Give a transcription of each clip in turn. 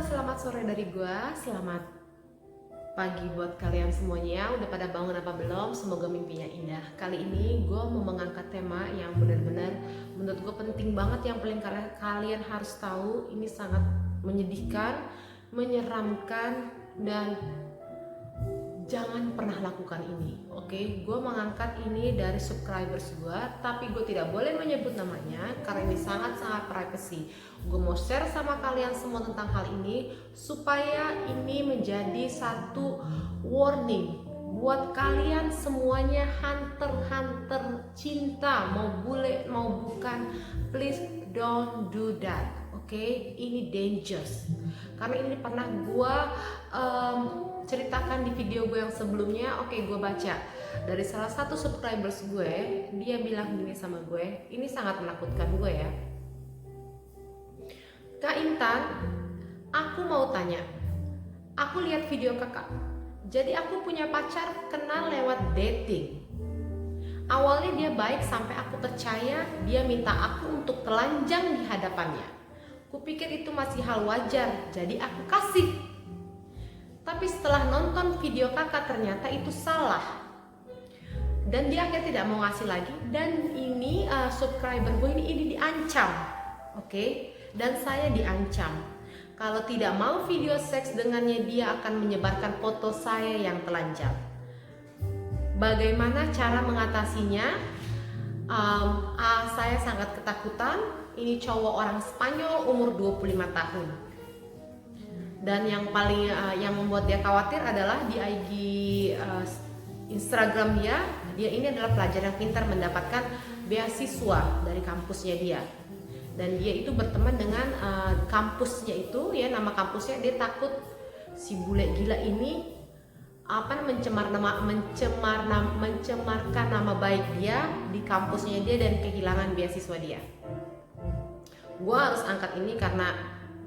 selamat sore dari gua. Selamat pagi buat kalian semuanya. Udah pada bangun apa belum? Semoga mimpinya indah. Kali ini gua mau mengangkat tema yang benar-benar menurut gua penting banget, yang paling kalian harus tahu. Ini sangat menyedihkan, menyeramkan, dan jangan pernah lakukan ini. Oke, gue mengangkat ini dari subscribers gue, tapi gue tidak boleh menyebut namanya karena ini sangat-sangat privacy. Gue mau share sama kalian semua tentang hal ini supaya ini menjadi satu warning buat kalian semuanya, hunter cinta, mau bule mau bukan. Please don't do that. Oke, ini dangerous. Karena ini pernah gue ceritakan di video gue yang sebelumnya. Oke, gue baca dari salah satu subscribers gue. Dia bilang gini sama gue, ini sangat menakutkan gue ya. Kak Intan, aku mau tanya, aku lihat video kakak. Jadi aku punya pacar kenal lewat dating. Awalnya dia baik sampai aku percaya. Dia minta aku untuk telanjang di hadapannya. Kupikir itu masih hal wajar, jadi aku kasih. Tapi setelah nonton video kakak ternyata itu salah. Dan dia akhirnya tidak mau ngasih lagi. Dan ini subscriber gue ini diancam. Oke? Dan saya diancam. Kalau tidak mau video seks dengannya, dia akan menyebarkan foto saya yang telanjang. Bagaimana cara mengatasinya? Saya sangat ketakutan. Ini cowok orang Spanyol umur 25 tahun. Dan yang paling yang membuat dia khawatir adalah di IG Instagram dia ini adalah pelajar yang pintar, mendapatkan beasiswa dari kampusnya dia. Dan dia itu berteman dengan kampusnya itu ya, nama kampusnya. Dia takut si bule gila ini mencemarkan nama baik dia di kampusnya dia dan kehilangan beasiswa dia. Gue harus angkat ini karena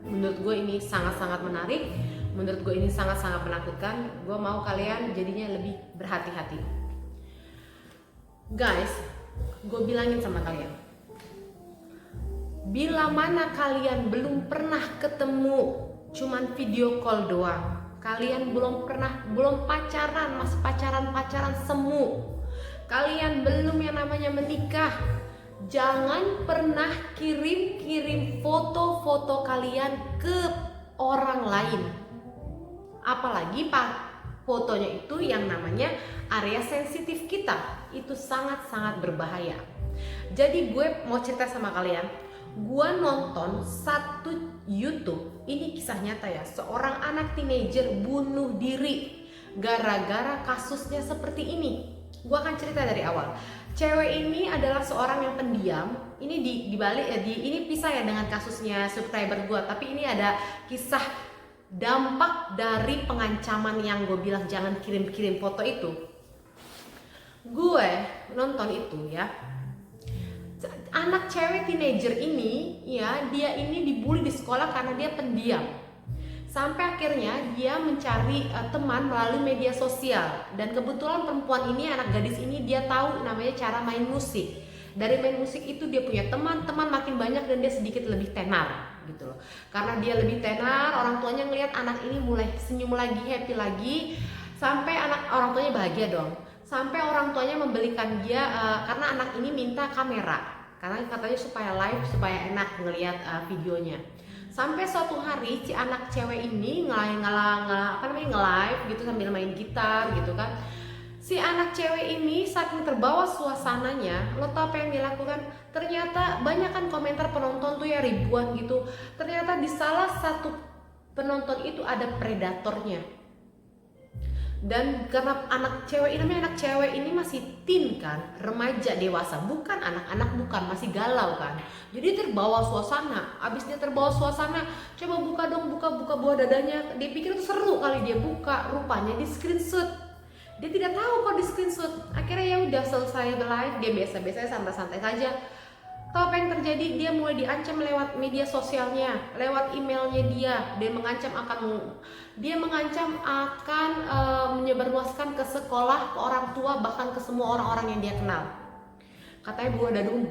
menurut gue ini sangat-sangat menarik, menurut gue ini sangat-sangat menakutkan. Gue mau kalian jadinya lebih berhati-hati. Guys, gue bilangin sama kalian, bila mana kalian belum pernah ketemu, cuman video call doang, kalian belum pacaran, masih pacaran semu, kalian belum yang namanya menikah, jangan pernah kirim foto-foto kalian ke orang lain. Apalagi fotonya itu yang namanya area sensitif kita. Itu sangat-sangat berbahaya. Jadi gue mau cerita sama kalian, gue nonton satu YouTube, ini kisah nyata ya, seorang anak teenager bunuh diri gara-gara kasusnya seperti ini. Gue akan cerita dari awal. Cewek ini adalah seorang yang pendiam. Ini dibalik ya, ini pisah ya dengan kasusnya subscriber gue, tapi ini ada kisah dampak dari pengancaman yang gue bilang jangan kirim foto itu. Gue nonton itu ya, anak cewek teenager ini ya, dia ini dibully di sekolah karena dia pendiam. Sampai akhirnya dia mencari teman melalui media sosial. Dan kebetulan perempuan ini, anak gadis ini, dia tahu namanya cara main musik. Dari main musik itu dia punya teman makin banyak dan dia sedikit lebih tenar gitu loh. Karena dia lebih tenar, orang tuanya ngelihat anak ini mulai senyum lagi, happy lagi. Sampai orang tuanya bahagia dong. Sampai orang tuanya membelikan dia karena anak ini minta kamera, karena katanya supaya live, supaya enak ngelihat videonya. Sampai suatu hari si anak cewek ini nge-live gitu sambil main gitar gitu kan. Si anak cewek ini saking terbawa suasananya, lo tau apa yang dilakukan? Ternyata banyak kan komentar penonton tuh ya, ribuan gitu. Ternyata di salah satu penonton itu ada predatornya. Dan karena anak cewek ini masih teen kan, remaja dewasa, bukan anak-anak, bukan, masih galau kan. Jadi terbawa suasana. Abis dia terbawa suasana, coba buka dong, buka bawah dadanya. Dia pikir itu seru kali, dia buka, rupanya di screenshot. Dia tidak tahu kok di screenshot. Akhirnya ya udah selesai live, dia biasa-biasa santai-santai saja. Tahu apa yang terjadi? Dia mulai diancam lewat media sosialnya, lewat emailnya dia. Dia mengancam akan menyebarluaskan ke sekolah, ke orang tua, bahkan ke semua orang-orang yang dia kenal. Katanya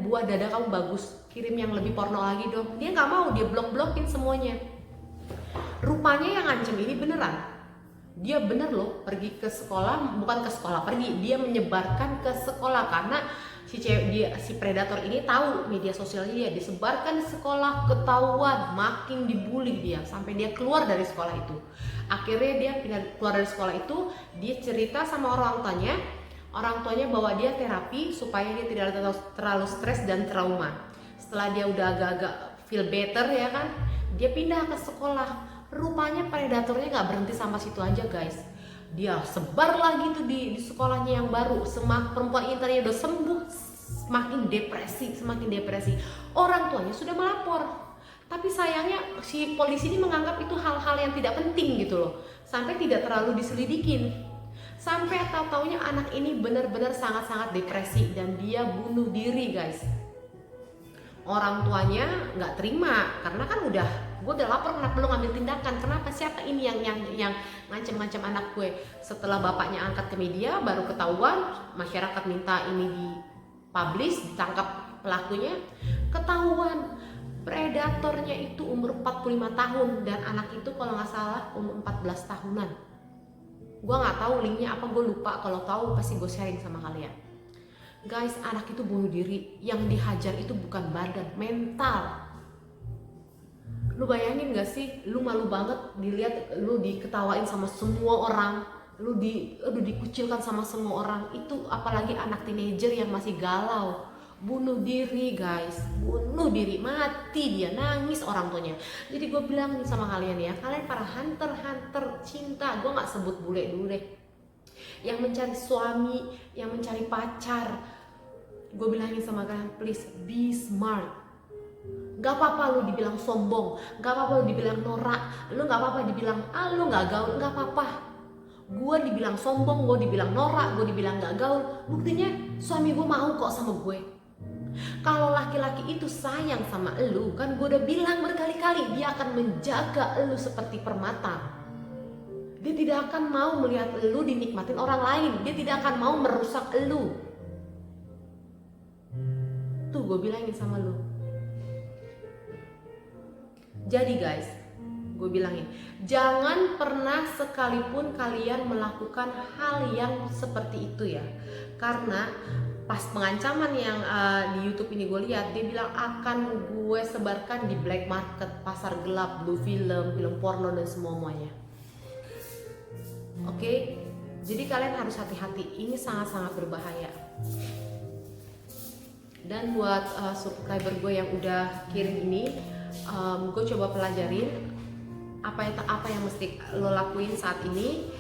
buah dada kamu bagus, kirim yang lebih porno lagi dong. Dia nggak mau, dia blok-blokin semuanya. rupanya yang ngancem ini beneran. Dia bener loh pergi ke sekolah, bukan ke sekolah, pergi, dia menyebarkan ke sekolah karena si predator ini tahu media sosialnya dia, disebarkan di sekolah, ketahuan, makin dibully dia sampai dia keluar dari sekolah itu. Akhirnya dia keluar dari sekolah itu, dia cerita sama orang tuanya bahwa dia terapi supaya dia tidak terlalu stres dan trauma. Setelah dia udah agak-agak feel better ya kan, dia pindah ke sekolah. Rupanya predatornya nggak berhenti sampai situ aja guys, dia sebar lagi tuh di sekolahnya yang baru. Perempuan ini tadi udah sembuh, semakin depresi. Orang tuanya sudah melapor, tapi sayangnya si polisi ini menganggap itu hal-hal yang tidak penting gitu loh, sampai tidak terlalu diselidikin. Sampai tahu-taunya anak ini benar-benar sangat-sangat depresi dan dia bunuh diri guys. Orang tuanya nggak terima karena kan gue udah lapor, kenapa lo ngambil tindakan, kenapa, siapa ini yang ngancem-ngancem anak gue. Setelah bapaknya angkat ke media baru ketahuan, masyarakat minta ini dipublish, ditangkap pelakunya, ketahuan predatornya itu umur 45 tahun dan anak itu kalau nggak salah umur 14 tahunan. Gue nggak tahu linknya apa, gue lupa, kalau tahu pasti gue sharing sama kalian. Guys, anak itu bunuh diri, yang dihajar itu bukan badan, mental. Lu bayangin gak sih, lu malu banget dilihat lu diketawain sama semua orang, lu dikucilkan sama semua orang. Itu apalagi anak teenager yang masih galau, bunuh diri guys, bunuh diri, mati dia, nangis orang tuanya. Jadi gue bilang nih sama kalian ya, kalian para hunter cinta, gue gak sebut bule dulu deh, yang mencari suami, yang mencari pacar, gue bilangin sama kalian, please be smart. Gak apa-apa lu dibilang sombong, gak apa-apa lu dibilang norak, lu gak apa-apa dibilang lu gak gaul, gak apa-apa. Gue dibilang sombong, gue dibilang norak, gue dibilang gak gaul, buktinya suami gue mau kok sama gue. Kalau laki-laki itu sayang sama lu, kan gue udah bilang berkali-kali, dia akan menjaga lu seperti permata. Dia tidak akan mau melihat lu dinikmatin orang lain, dia tidak akan mau merusak lu. Tuh gue bilangin sama lu. Jadi guys, gue bilangin, jangan pernah sekalipun kalian melakukan hal yang seperti itu ya. Karena pas pengancaman yang di YouTube ini gue lihat, dia bilang akan gue sebarkan di black market, pasar gelap, blue film porno dan semuanya. Oke, jadi kalian harus hati-hati, ini sangat-sangat berbahaya. Dan buat subscriber gue yang udah kirim ini, gue coba pelajarin apa yang mesti lo lakuin saat ini.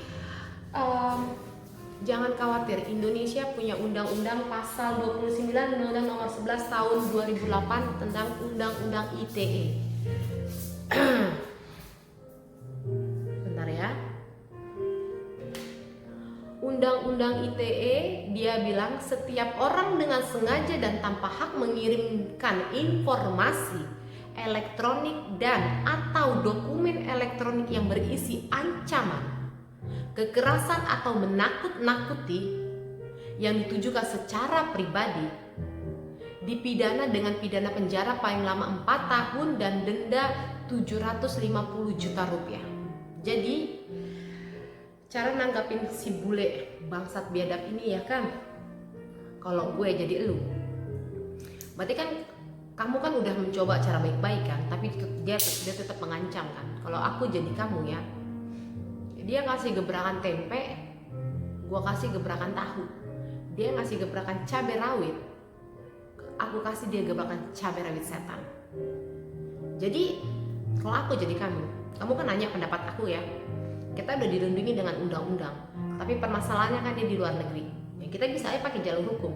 Jangan khawatir, Indonesia punya undang-undang pasal 29 Undang-Undang nomor 11 tahun 2008 tentang Undang-Undang ITE. Bentar ya. Undang-Undang ITE dia bilang setiap orang dengan sengaja dan tanpa hak mengirimkan informasi elektronik dan atau dokumen elektronik yang berisi ancaman, kekerasan atau menakut-nakuti yang ditujukan secara pribadi dipidana dengan pidana penjara paling lama 4 tahun dan denda 750 juta rupiah. Jadi cara nanggapin si bule bangsat biadab ini ya kan, kalau gue jadi elu, berarti kan kamu kan udah mencoba cara baik-baik kan, tapi dia tetap mengancam kan. Kalau aku jadi kamu ya, dia kasih gebrakan tempe, gue kasih gebrakan tahu. Dia ngasih gebrakan cabai rawit, aku kasih dia gebrakan cabai rawit setan. Jadi kalau aku jadi kamu kan nanya pendapat aku ya. Kita udah dilindungi dengan undang-undang, tapi permasalahannya kan dia di luar negeri. Ya, kita bisa aja pakai jalur hukum,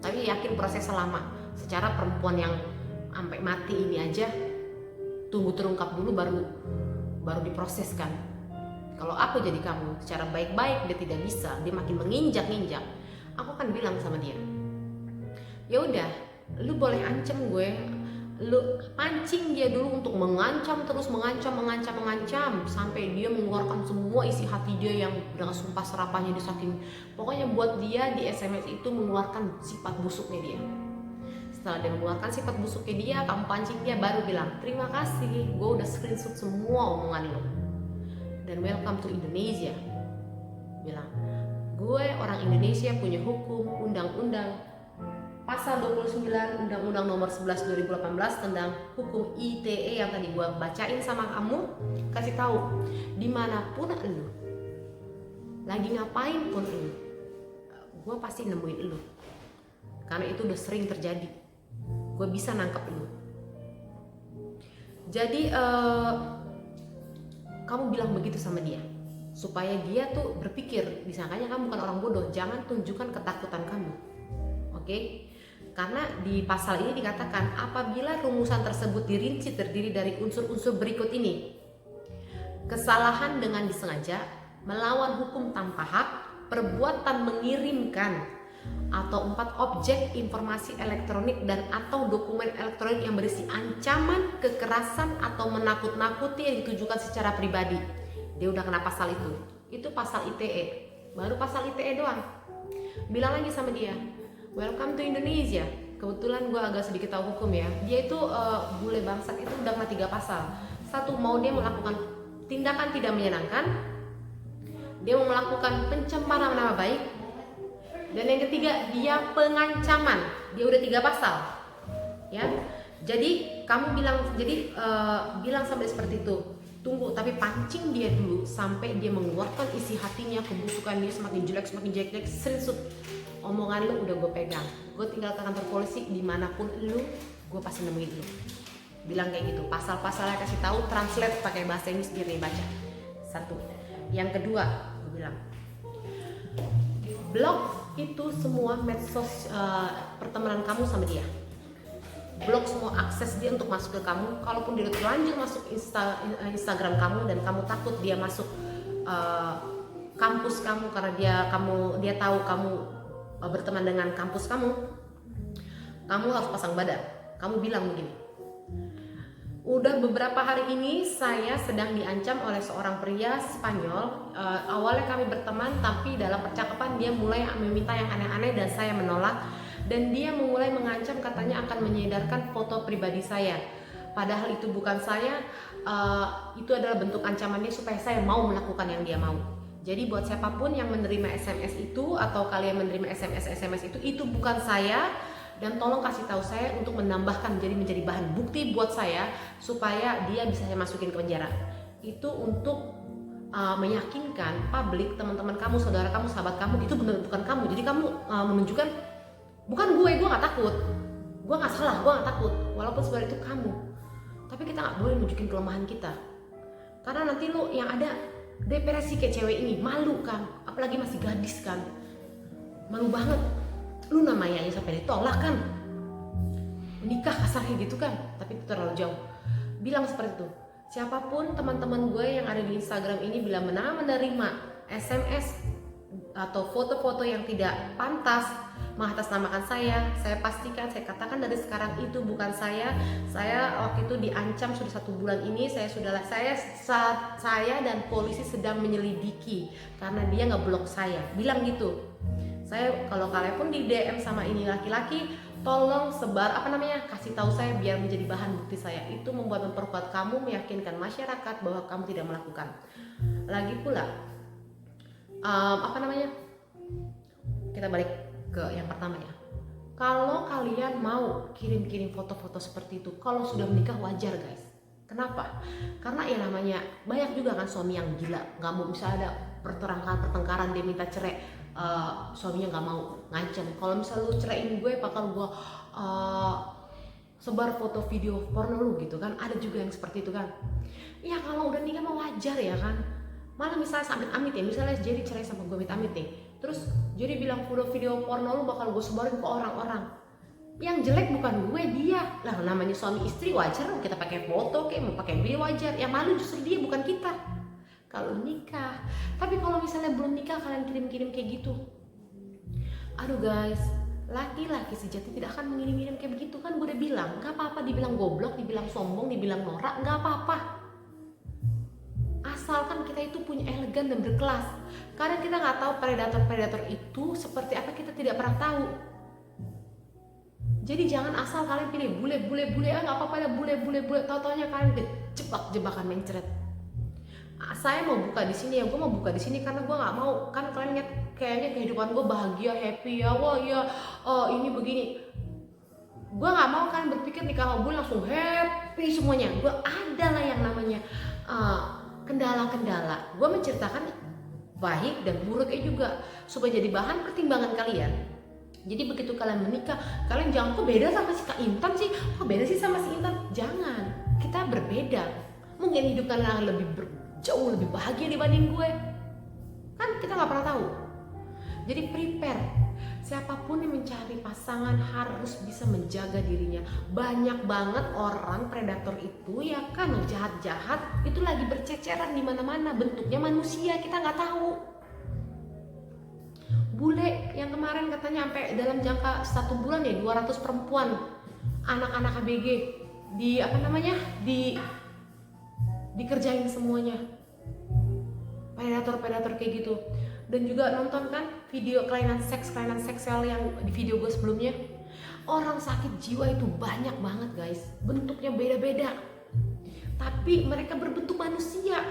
tapi yakin prosesnya lama. Secara perempuan yang sampai mati ini aja tunggu terungkap dulu baru diproseskan. Kalau aku jadi kamu, secara baik-baik dia tidak bisa, dia makin menginjak-injak, aku akan bilang sama dia, ya udah, lu boleh ancam gue, lu pancing dia dulu untuk mengancam, terus mengancam sampai dia mengeluarkan semua isi hati dia yang dengan sumpah serapahnya, dia saking pokoknya buat dia di SMS itu mengeluarkan sifat busuknya dia. Setelah dia mengeluarkan sifat busuknya dia, kamu pancing dia, baru bilang terima kasih, gue udah screenshot semua omongan lo. dan welcome to Indonesia. Bilang, gue orang Indonesia punya hukum, undang-undang pasal 29 Undang-Undang nomor 11 2018 tentang hukum ITE yang tadi gue bacain sama kamu. Kasih tahu, dimanapun lu lagi ngapain pun lu, gue pasti nemuin lu, karena itu udah sering terjadi. Gue bisa nangkep lu. Jadi kamu bilang begitu sama dia supaya dia tuh berpikir, disangkanya kamu bukan orang bodoh. Jangan tunjukkan ketakutan kamu, oke? Karena di pasal ini dikatakan apabila rumusan tersebut dirinci terdiri dari unsur-unsur berikut ini: kesalahan dengan disengaja, melawan hukum tanpa hak, perbuatan mengirimkan, atau 4 objek informasi elektronik dan atau dokumen elektronik yang berisi ancaman, kekerasan atau menakut-nakuti yang ditujukan secara pribadi. Dia udah kena pasal itu. Itu pasal ITE. Baru pasal ITE doang. Bilang lagi sama dia, welcome to Indonesia. Kebetulan gue agak sedikit tahu hukum ya. Dia itu bule bangsat itu udah kena 3 pasal. 1, mau dia melakukan tindakan tidak menyenangkan, dia mau melakukan pencemaran nama baik, dan yang ketiga dia pengancaman. Dia udah 3 pasal ya. Jadi kamu bilang, bilang sampai seperti itu. Tunggu, tapi pancing dia dulu sampai dia mengeluarkan isi hatinya, kebusukan dia semakin jelek, screenshot. Omongan lu udah gue pegang. Gue tinggal ke kantor polisi dimanapun lu, gue pasti nemuin lu. Bilang kayak gitu. Pasal-pasalnya kasih tahu, translate pakai bahasa Inggris biar dia baca. 1. Yang kedua, gue bilang, blok itu semua medsos pertemanan kamu sama dia. Blok semua akses dia untuk masuk ke kamu. Kalaupun dia terlanjur masuk Instagram kamu dan kamu takut dia masuk kampus kamu karena dia tahu kamu berteman dengan kampus kamu harus pasang badan. Kamu bilang begini, udah beberapa hari ini saya sedang diancam oleh seorang pria Spanyol. Awalnya kami berteman, tapi dalam percakapan dia mulai meminta yang aneh-aneh dan saya menolak. Dan dia mulai mengancam, katanya akan menyedarkan foto pribadi saya. Padahal itu bukan saya, itu adalah bentuk ancamannya supaya saya mau melakukan yang dia mau. Jadi buat siapapun yang menerima SMS itu atau kalian menerima SMS itu bukan saya. Dan tolong kasih tahu saya untuk menambahkan menjadi bahan bukti buat saya supaya dia bisa saya masukin ke penjara. Itu untuk meyakinkan publik, teman-teman kamu, saudara kamu, sahabat kamu, itu benar bukan kamu. Jadi kamu menunjukkan bukan gue nggak takut, gue nggak salah, gue nggak takut, walaupun sebenarnya itu kamu. Tapi kita nggak boleh nunjukin kelemahan kita, karena nanti lo yang ada depresi kayak cewek ini, malu kan, apalagi masih gadis kan, malu banget. Lu namanya aja sampai ditolak kan, menikah kasarnya gitu kan, tapi itu terlalu jauh. Bilang seperti itu. Siapapun teman-teman gue yang ada di Instagram ini bila menerima SMS atau foto-foto yang tidak pantas mengatasnamakan saya pastikan, saya katakan dari sekarang itu bukan saya. Saya waktu itu diancam sudah 1 bulan ini. Saya dan polisi sedang menyelidiki karena dia ngeblok saya. Bilang gitu. Saya kalau kalian pun di DM sama ini laki-laki, tolong sebar kasih tahu saya biar menjadi bahan bukti saya. Itu memperkuat kamu, meyakinkan masyarakat bahwa kamu tidak melakukan. Lagi pula kita balik ke yang pertama ya. Kalau kalian mau kirim-kirim foto-foto seperti itu, kalau sudah menikah wajar guys. Kenapa? Karena ya namanya banyak juga kan suami yang gila, nggak mau, misalnya ada pertengkaran dia minta cerai, suaminya nggak mau, ngancam, kalau misalnya lu ceraiin gue bakal gue sebar foto video porno lu gitu kan. Ada juga yang seperti itu kan. Ya kalau udah nikah mah wajar ya kan. Malah misalnya amit-amit ya, misalnya jadi cerai sama gue amit-amit nih, terus jadi bilang video porno lu bakal gue sebarin ke orang-orang. Yang jelek bukan gue, dia lah. Namanya suami istri wajar kita pakai foto, kayak mau pakai video wajar. Yang malu justru dia, bukan kita kalau nikah. Tapi kalau misalnya belum nikah kalian kirim-kirim kayak gitu, aduh guys, laki-laki sejati tidak akan mengirim-kirim kayak begitu kan. Gue udah bilang, gak apa-apa dibilang goblok, dibilang sombong, dibilang norak, gak apa-apa, asalkan kita itu punya elegan dan berkelas. Karena kita nggak tahu predator itu seperti apa, kita tidak pernah tahu. Jadi jangan asal kalian pilih bule nggak apa-apa ya, bule tahu-taunya kalian kejebak jebakan mencret. Saya mau buka di sini ya, gue mau buka di sini karena gue nggak mau kan kalian lihat kayaknya kehidupan gue bahagia, happy ya, wah ya, ini begini. Gue nggak mau kalian berpikir nikah gue langsung happy semuanya. Gue ada lah yang namanya kendala-kendala. Gue menceritakan baik dan buruknya juga supaya jadi bahan pertimbangan kalian. Jadi begitu kalian menikah, kalian jangan kok beda sama si Kak Intan sih, kok beda sih sama si Intan. Jangan, kita berbeda. Mungkin hidup kalian akan jauh lebih bahagia dibanding gue, kan kita nggak pernah tahu. Jadi prepare, siapapun yang mencari pasangan harus bisa menjaga dirinya. Banyak banget orang predator itu ya kan, jahat-jahat itu lagi berceceran di mana-mana, bentuknya manusia, kita nggak tahu. Bule yang kemarin katanya sampai dalam jangka 1 bulan ya 200 perempuan anak-anak ABG dikerjain semuanya, predator kayak gitu. Dan juga nonton kan video kelainan seksual yang di video gue sebelumnya. Orang sakit jiwa itu banyak banget guys, bentuknya beda-beda, tapi mereka berbentuk manusia.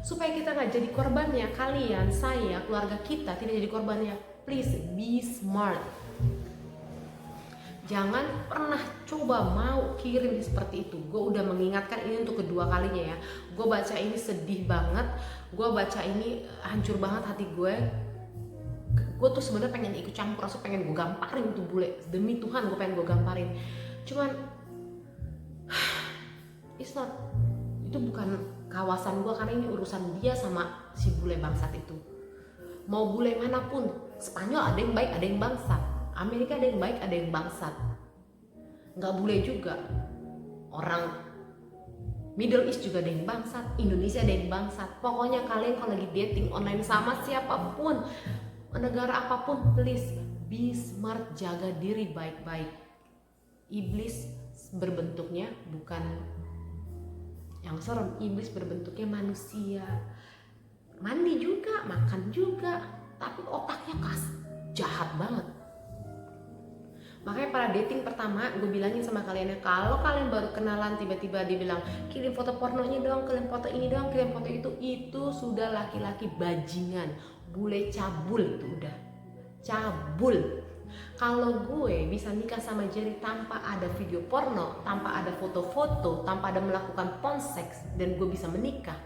Supaya kita nggak jadi korbannya, kalian, saya, keluarga kita tidak jadi korbannya, please be smart. Jangan pernah coba mau kirim seperti itu. Gue udah mengingatkan ini untuk kedua kalinya ya. Gue baca ini sedih banget. Gue baca ini hancur banget hati gue. Gue tuh sebenarnya pengen ikut campur, rasa pengen gue gamparin tuh bule. Demi Tuhan gue pengen gue gamparin. Cuman it's not, itu bukan kawasan gue karena ini urusan dia sama si bule bangsat itu. Mau bule manapun, Spanyol ada yang baik, ada yang bangsat. Amerika ada yang baik, ada yang bangsat. Nggak boleh juga. Orang Middle East juga ada yang bangsat, Indonesia ada yang bangsat. Pokoknya kalian kalau lagi dating online sama siapapun, negara apapun, please be smart, jaga diri baik-baik. Iblis berbentuknya bukan yang serem, iblis berbentuknya manusia. Mandi juga, makan juga, tapi otaknya jahat banget. Makanya pada dating pertama gue bilangin sama kalian ya, kalau kalian baru kenalan tiba-tiba dia bilang kirim foto pornonya dong, kirim foto ini dong, kirim foto itu sudah laki-laki bajingan, bule cabul, itu udah cabul. Kalau gue bisa nikah sama Jerry tanpa ada video porno, tanpa ada foto-foto, tanpa ada melakukan porn seks, dan gue bisa menikah,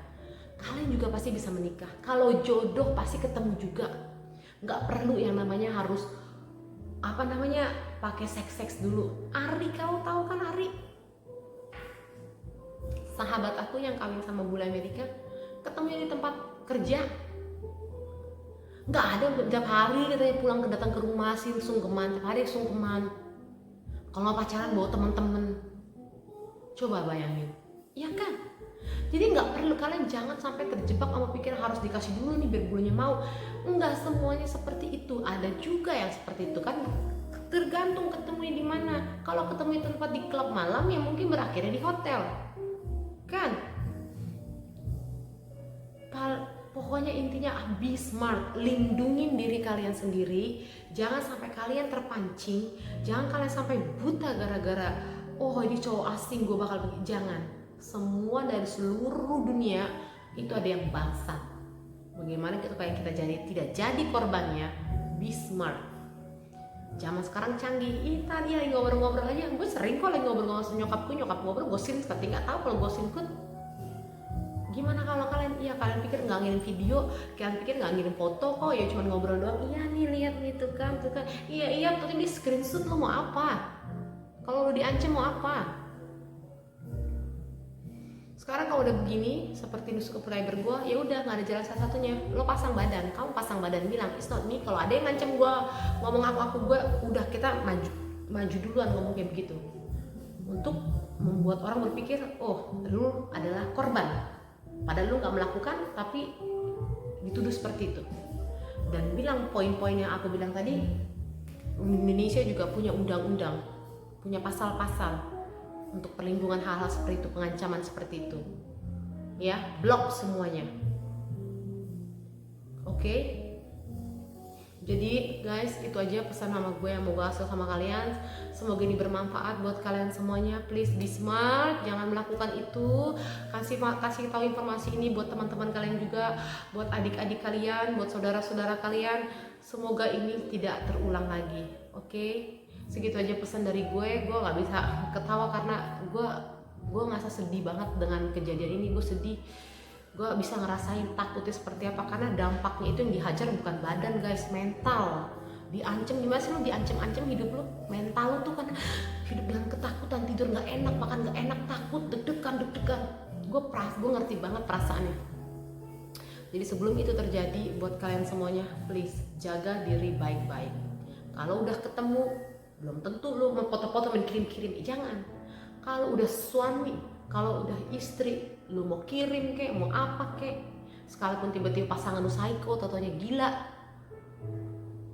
kalian juga pasti bisa menikah. Kalau jodoh pasti ketemu juga. Nggak perlu yang namanya harus pakai seks dulu. Ari, kau tahu kan Ari? Sahabat aku yang kawin sama bule Amerika, ketemunya di tempat kerja. Nggak ada tiap hari katanya pulang datang ke rumah sih sungkeman, tiap hari sungkeman. Kalau pacaran bawa temen-temen, coba bayangin, iya kan? Jadi nggak perlu, kalian jangan sampai terjebak sama pikiran harus dikasih dulu nih biar bulunya mau. Enggak semuanya seperti itu, ada juga yang seperti itu kan, tergantung ketemunya di mana. Kalau ketemu di tempat di klub malam ya mungkin berakhirnya di hotel kan. Pokoknya intinya be smart, lindungin diri kalian sendiri. Jangan sampai kalian terpancing, jangan kalian sampai buta gara-gara oh ini cowok asing gue bakal begini. Jangan, semua dari seluruh dunia itu ada yang bangsat. Bagaimana supaya kita tidak jadi korbannya? Be smart. Zaman sekarang canggih. Tadi lagi ngobrol-ngobrol aja, gue sering kok lagi ngobrol-ngobrol sama nyokapku, nyokap ngobrol gosip, seperti nggak tahu kalau gosip ikut. Gimana kalau kalian, kalian pikir nggak ngirim video, kalian pikir nggak ngirim foto kok, ya cuma ngobrol doang. Iya nih lihat nih tuh kan, iya tapi di screenshot lo mau apa? Kalau lo diancam mau apa? Sekarang kalau udah begini seperti nusuk subscriber gue, ya udah nggak ada jalan satu-satunya, lo pasang badan, kamu pasang badan bilang it's not me. Kalau ada yang ngancam gue ngomong aku gue, udah kita maju duluan ngomong kayak begitu, untuk membuat orang berpikir oh lu adalah korban, padahal lu nggak melakukan tapi dituduh seperti itu. Dan bilang poin-poin yang aku bilang tadi, Indonesia juga punya undang-undang, punya pasal-pasal untuk perlindungan hal-hal seperti itu, pengancaman seperti itu ya, blok semuanya. Oke? Jadi guys, itu aja pesan sama gue yang mau gue kasih sama kalian. Semoga ini bermanfaat buat kalian semuanya. Please be smart, jangan melakukan itu. Kasih tahu informasi ini buat teman-teman kalian juga, buat adik-adik kalian, buat saudara-saudara kalian. Semoga ini tidak terulang lagi. Oke? Segitu aja pesan dari gue. Gue nggak bisa ketawa karena gue ngerasa sedih banget dengan kejadian ini. Gue sedih. Gue bisa ngerasain takutnya seperti apa, karena dampaknya itu yang dihajar bukan badan guys, mental. Diancem, gimana sih lu diancem-ancem hidup lu, mental lu tuh kan hidup dengan ketakutan, tidur nggak enak, makan nggak enak, takut, deg-degan. Gue ngerti banget perasaannya. Jadi sebelum itu terjadi, buat kalian semuanya, please jaga diri baik-baik. Kalau udah ketemu, belum tentu lu mau foto-foto main kirim-kirim, jangan. Kalau udah suami, kalau udah istri, lu mau kirim kek, mau apa kek, sekalipun tiba-tiba pasangan lu psycho, totonya gila,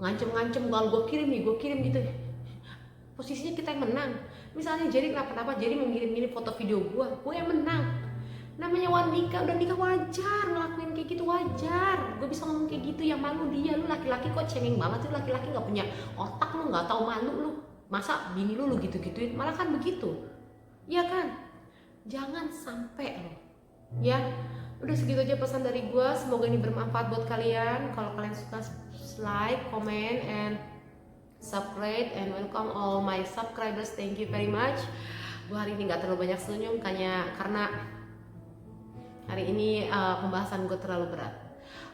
ngancem-ngancem, kalau gue kirim gitu. Posisinya kita yang menang. Misalnya Jerry kenapa-napa, Jerry mau ngirim foto video gue yang menang. Namanya udah nikah, wajar ngelakuin kayak gitu, wajar. Gue bisa ngomong kayak gitu, yang malu dia. Lu laki-laki kok cengeng banget sih, laki-laki nggak punya otak, lu nggak tahu malu lu. Masa bini lu gitu-gituin, malah kan begitu, iya kan? Jangan sampai loh. Ya, udah segitu aja pesan dari gue. Semoga ini bermanfaat buat kalian. Kalau kalian suka, like, comment, and subscribe, and welcome all my subscribers. Thank you very much. Gue hari ini nggak terlalu banyak senyum karena hari ini pembahasan gue terlalu berat.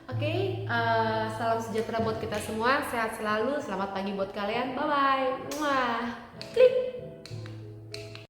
Oke, salam sejahtera buat kita semua. Sehat selalu. Selamat pagi buat kalian. Bye bye. Klik.